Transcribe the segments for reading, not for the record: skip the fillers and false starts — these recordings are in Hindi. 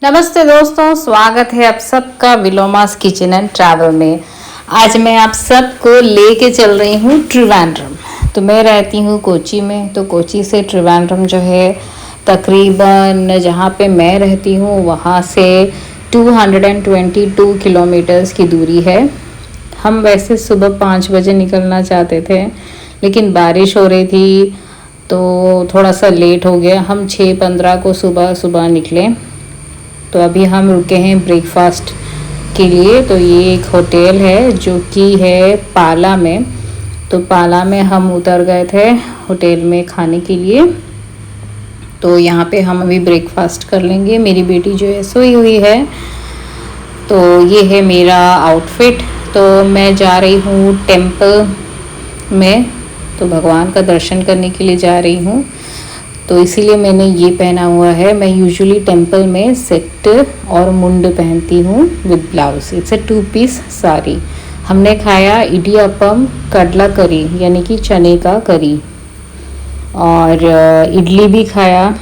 नमस्ते दोस्तों, स्वागत है आप सबका विलोमास किचन एंड ट्रैवल में। आज मैं आप सबको लेके चल रही हूँ त्रिवेंद्रम। तो मैं रहती हूँ कोची में, तो कोची से त्रिवेंद्रम जो है तकरीबन जहाँ पे मैं रहती हूँ वहाँ से 222 किलोमीटर्स की दूरी है। हम वैसे सुबह 5 बजे निकलना चाहते थे, लेकिन बारिश हो रही थी तो थोड़ा सा लेट हो गया। हम 6:15 को सुबह सुबह निकले। तो अभी हम रुके हैं ब्रेकफास्ट के लिए। तो ये एक होटल है जो कि है पाला में। तो पाला में हम उतर गए थे होटल में खाने के लिए। तो यहाँ पे हम अभी ब्रेकफास्ट कर लेंगे। मेरी बेटी जो है सोई हुई है। तो ये है मेरा आउटफिट। तो मैं जा रही हूँ टेम्पल में, तो भगवान का दर्शन करने के लिए जा रही हूँ। तो इसीलिए मैंने ये पहना हुआ है। मैं यूजुअली टेंपल में सेट और मुंड पहनती हूँ with blouse. It's a 2 piece sari. हमने खाया इडियापम कडला करी, यानी कि चने का करी, और इडली भी खाया,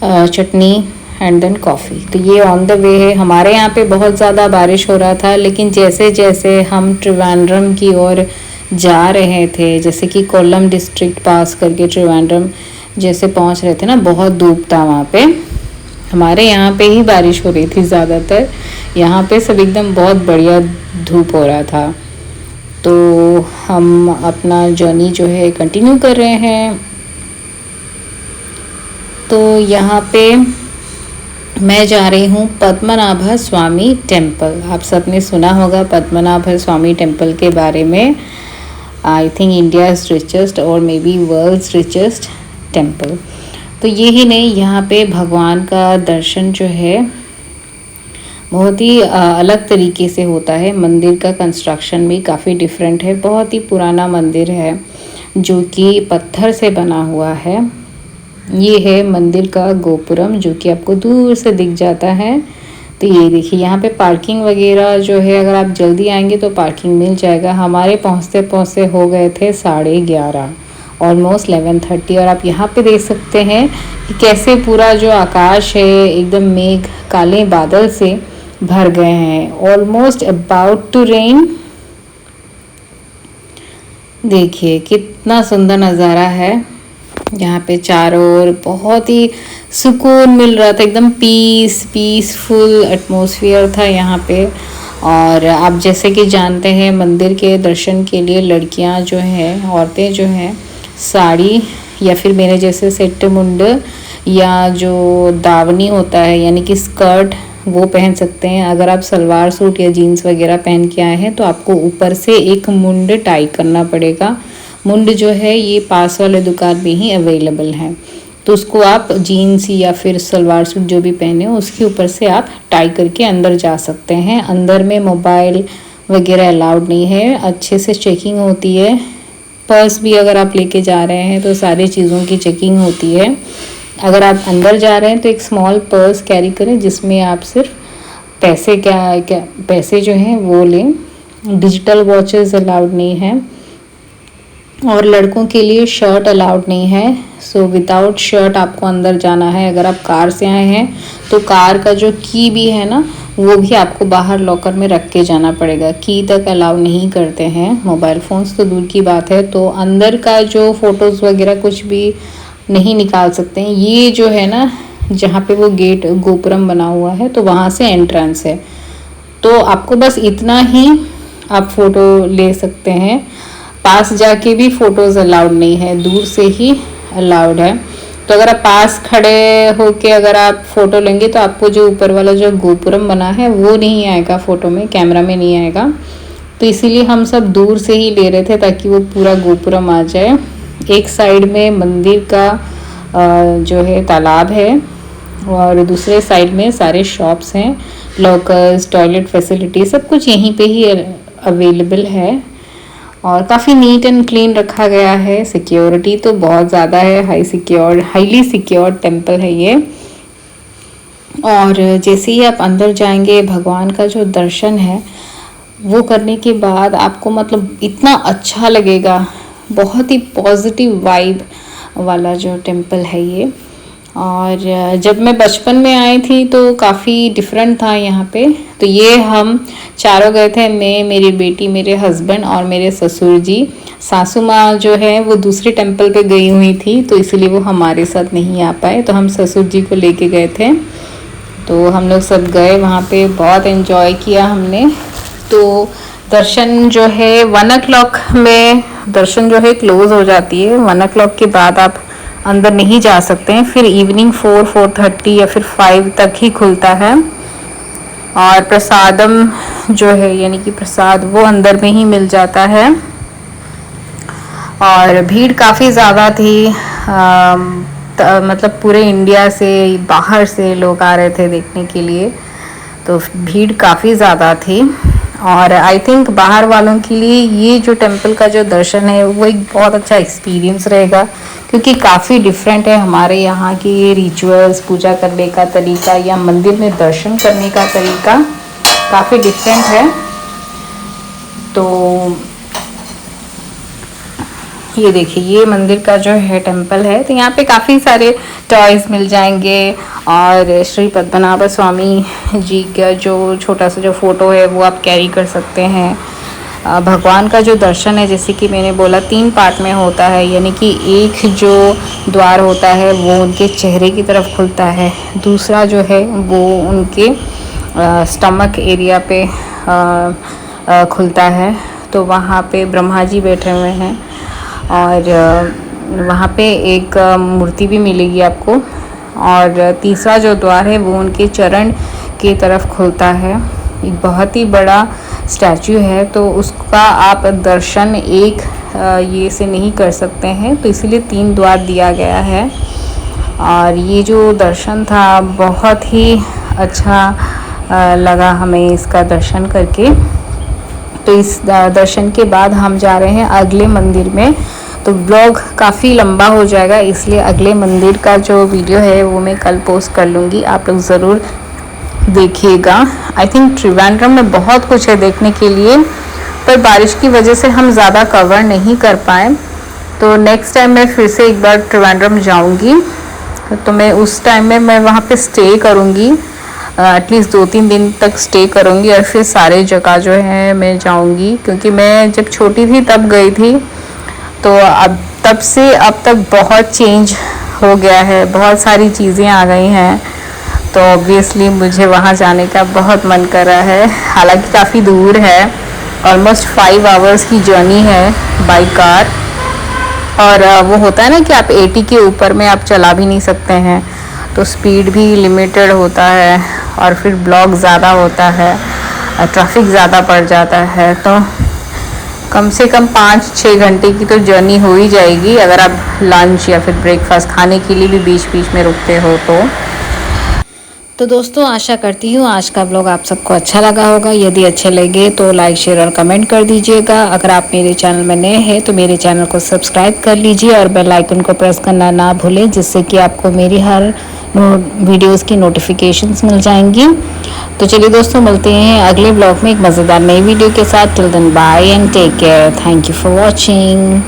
चटनी एंड देन कॉफ़ी। तो ये ऑन द वे है। हमारे यहाँ पे बहुत ज़्यादा बारिश हो रहा था, लेकिन जैसे जैसे हम त्रिवेंद्रम की ओर जा रहे थे, जैसे कि कोल्लम डिस्ट्रिक्ट पास करके त्रिवेंद्रम जैसे पहुंच रहे थे ना, बहुत धूप था वहाँ पे। हमारे यहाँ पे ही बारिश हो रही थी ज़्यादातर, यहाँ पे सब एकदम बहुत बढ़िया धूप हो रहा था। तो हम अपना जर्नी जो है कंटिन्यू कर रहे हैं। तो यहाँ पे मैं जा रही हूँ पद्मनाभ स्वामी टेम्पल। आप सबने सुना होगा पद्मनाभ स्वामी टेम्पल के बारे में। आई थिंक इंडियाज़ रिचेस्ट और may be world's richest temple. तो ये ही नहीं, यहाँ पे भगवान का दर्शन जो है बहुत ही अलग तरीके से होता है। मंदिर का कंस्ट्रक्शन भी काफ़ी डिफरेंट है। बहुत ही पुराना मंदिर है जो कि पत्थर से बना हुआ है। ये है मंदिर का गोपुरम जो कि आपको दूर से दिख जाता है। तो ये देखिए, यहाँ पे पार्किंग वगैरह जो है, अगर आप जल्दी आएंगे तो पार्किंग मिल जाएगा। हमारे पहुँचते पहुँचते हो गए थे 11:30, ऑलमोस्ट 11:30। और आप यहाँ पे देख सकते हैं कि कैसे पूरा जो आकाश है एकदम मेघ काले बादल से भर गए हैं। Almost about to rain. देखिए कितना सुंदर नज़ारा है। यहाँ पे चारों ओर बहुत ही सुकून मिल रहा था। एकदम पीसफुल एटमॉस्फेयर था यहाँ पे। और आप जैसे कि जानते हैं, मंदिर के दर्शन के लिए लड़कियाँ जो हैं, औरतें जो हैं, साड़ी या फिर मेरे जैसे सेट मुंड या जो दावनी होता है यानी कि स्कर्ट, वो पहन सकते हैं। अगर आप सलवार सूट या जीन्स वगैरह पहन के आए हैं तो आपको ऊपर से एक मुंड टाई करना पड़ेगा। मुंड जो है ये पास वाले दुकान में ही अवेलेबल है। तो उसको आप जीन्स या फिर सलवार सूट जो भी पहने हो उसके ऊपर से आप टाई करके अंदर जा सकते हैं। अंदर में मोबाइल वगैरह अलाउड नहीं है। अच्छे से चेकिंग होती है। पर्स भी अगर आप लेके जा रहे हैं तो सारी चीज़ों की चेकिंग होती है। अगर आप अंदर जा रहे हैं तो एक स्मॉल पर्स कैरी करें जिसमें आप सिर्फ पैसे जो हैं वो लें। डिजिटल वॉचेस अलाउड नहीं है। और लड़कों के लिए शर्ट अलाउड नहीं है। सो विदाउट शर्ट आपको अंदर जाना है। अगर आप कार से आए हैं तो कार का जो की भी है ना, वो भी आपको बाहर लॉकर में रख के जाना पड़ेगा। की तक अलाउ नहीं करते हैं। मोबाइल फ़ोन्स तो दूर की बात है। तो अंदर का जो फ़ोटोज़ वगैरह कुछ भी नहीं निकाल सकते हैं। ये जो है ना, जहाँ पे वो गेट गोपुरम बना हुआ है, तो वहाँ से एंट्रेंस है। तो आपको बस इतना ही आप फ़ोटो ले सकते हैं। पास जाके भी फ़ोटोज़ अलाउड नहीं है, दूर से ही अलाउड है। तो अगर आप पास खड़े होके अगर आप फ़ोटो लेंगे तो आपको जो ऊपर वाला जो गोपुरम बना है वो नहीं आएगा, फ़ोटो में, कैमरा में नहीं आएगा। तो इसीलिए हम सब दूर से ही ले रहे थे ताकि वो पूरा गोपुरम आ जाए। एक साइड में मंदिर का जो है तालाब है और दूसरे साइड में सारे शॉप्स हैं, लॉकर्स, टॉयलेट फैसिलिटी सब कुछ यहीं पे ही अवेलेबल है। और काफ़ी नीट एंड क्लीन रखा गया है। सिक्योरिटी तो बहुत ज़्यादा है। हाईली सिक्योर टेम्पल है ये। और जैसे ही आप अंदर जाएंगे, भगवान का जो दर्शन है वो करने के बाद आपको मतलब इतना अच्छा लगेगा। बहुत ही पॉजिटिव वाइब वाला जो टेम्पल है ये। और जब मैं बचपन में आई थी तो काफ़ी डिफरेंट था यहाँ पे। तो ये हम चारों गए थे, मैं, मेरी बेटी, मेरे हस्बैंड और मेरे ससुर जी। सासू माँ जो है वो दूसरे टेंपल पे गई हुई थी, तो इसलिए वो हमारे साथ नहीं आ पाए, तो हम ससुर जी को लेके गए थे। तो हम लोग सब गए वहाँ पे, बहुत एंजॉय किया हमने। तो दर्शन जो है 1 o'clock में दर्शन जो है क्लोज हो जाती है। 1 o'clock के बाद आप अंदर नहीं जा सकते हैं, फिर इवनिंग 4-4:30 या फिर 5 तक ही खुलता है। और प्रसादम जो है यानी कि प्रसाद वो अंदर में ही मिल जाता है। और भीड़ काफ़ी ज़्यादा थी, मतलब पूरे इंडिया से, बाहर से लोग आ रहे थे देखने के लिए, तो भीड़ काफ़ी ज़्यादा थी। और आई थिंक बाहर वालों के लिए ये जो टेंपल का जो दर्शन है वो एक बहुत अच्छा एक्सपीरियंस रहेगा, क्योंकि काफ़ी डिफरेंट है हमारे यहाँ की रिचुअल्स, पूजा करने का तरीका या मंदिर में दर्शन करने का तरीका काफ़ी डिफरेंट है। तो ये देखिए, ये मंदिर का जो है टेंपल है, तो यहाँ पे काफ़ी सारे टॉयज़ मिल जाएंगे। और श्री पद्मनाभ स्वामी जी का जो छोटा सा जो फ़ोटो है वो आप कैरी कर सकते हैं। भगवान का जो दर्शन है, जैसे कि मैंने बोला, 3 पार्ट में होता है, यानी कि एक जो द्वार होता है वो उनके चेहरे की तरफ खुलता है, दूसरा जो है वो उनके स्टमक एरिया पे खुलता है। तो वहाँ पे ब्रह्मा जी बैठे हुए हैं, और वहाँ पे एक मूर्ति भी मिलेगी आपको। और तीसरा जो द्वार है वो उनके चरण की तरफ खुलता है। एक बहुत ही बड़ा स्टैचू है, तो उसका आप दर्शन एक ये से नहीं कर सकते हैं, तो इसीलिए 3 द्वार दिया गया है। और ये जो दर्शन था बहुत ही अच्छा लगा हमें इसका दर्शन करके। तो इस दर्शन के बाद हम जा रहे हैं अगले मंदिर में। तो ब्लॉग काफ़ी लंबा हो जाएगा, इसलिए अगले मंदिर का जो वीडियो है वो मैं कल पोस्ट कर लूँगी, आप लोग ज़रूर देखिएगा। आई थिंक त्रिवेंद्रम में बहुत कुछ है देखने के लिए, पर बारिश की वजह से हम ज़्यादा कवर नहीं कर पाए। तो नेक्स्ट टाइम मैं फिर से एक बार त्रिवेंद्रम जाऊँगी, तो मैं उस टाइम में मैं वहाँ पे स्टे करूँगी, एटलीस्ट 2-3 दिन तक स्टे करूँगी, और फिर सारे जगह जो है मैं जाऊँगी। क्योंकि मैं जब छोटी थी तब गई थी, तो अब तब से अब तक बहुत चेंज हो गया है, बहुत सारी चीज़ें आ गई हैं। तो ऑब्वियसली मुझे वहाँ जाने का बहुत मन कर रहा है। हालांकि काफ़ी दूर है, ऑलमोस्ट 5 आवर्स की जर्नी है बाई कार। और वो होता है ना कि आप 80 के ऊपर में आप चला भी नहीं सकते हैं, तो स्पीड भी लिमिटेड होता है, और फिर ब्लॉक ज़्यादा होता है, ट्रैफिक ज़्यादा पड़ जाता है। तो कम से कम 5-6 घंटे की तो जर्नी हो ही जाएगी, अगर आप लंच या फिर ब्रेकफास्ट खाने के लिए भी बीच बीच में रुकते हो तो दोस्तों, आशा करती हूँ आज का ब्लॉग आप सबको अच्छा लगा होगा। यदि अच्छे लगे तो लाइक, शेयर और कमेंट कर दीजिएगा। अगर आप मेरे चैनल में नए हैं तो मेरे चैनल को सब्सक्राइब कर लीजिए और बेल आइकन को प्रेस करना ना भूलें, जिससे कि आपको मेरी हर वीडियोस की नोटिफिकेशंस मिल जाएंगी। तो चलिए दोस्तों, मिलते हैं अगले ब्लॉग में एक मज़ेदार नई वीडियो के साथ। Till then bye and take care. Thank you for watching.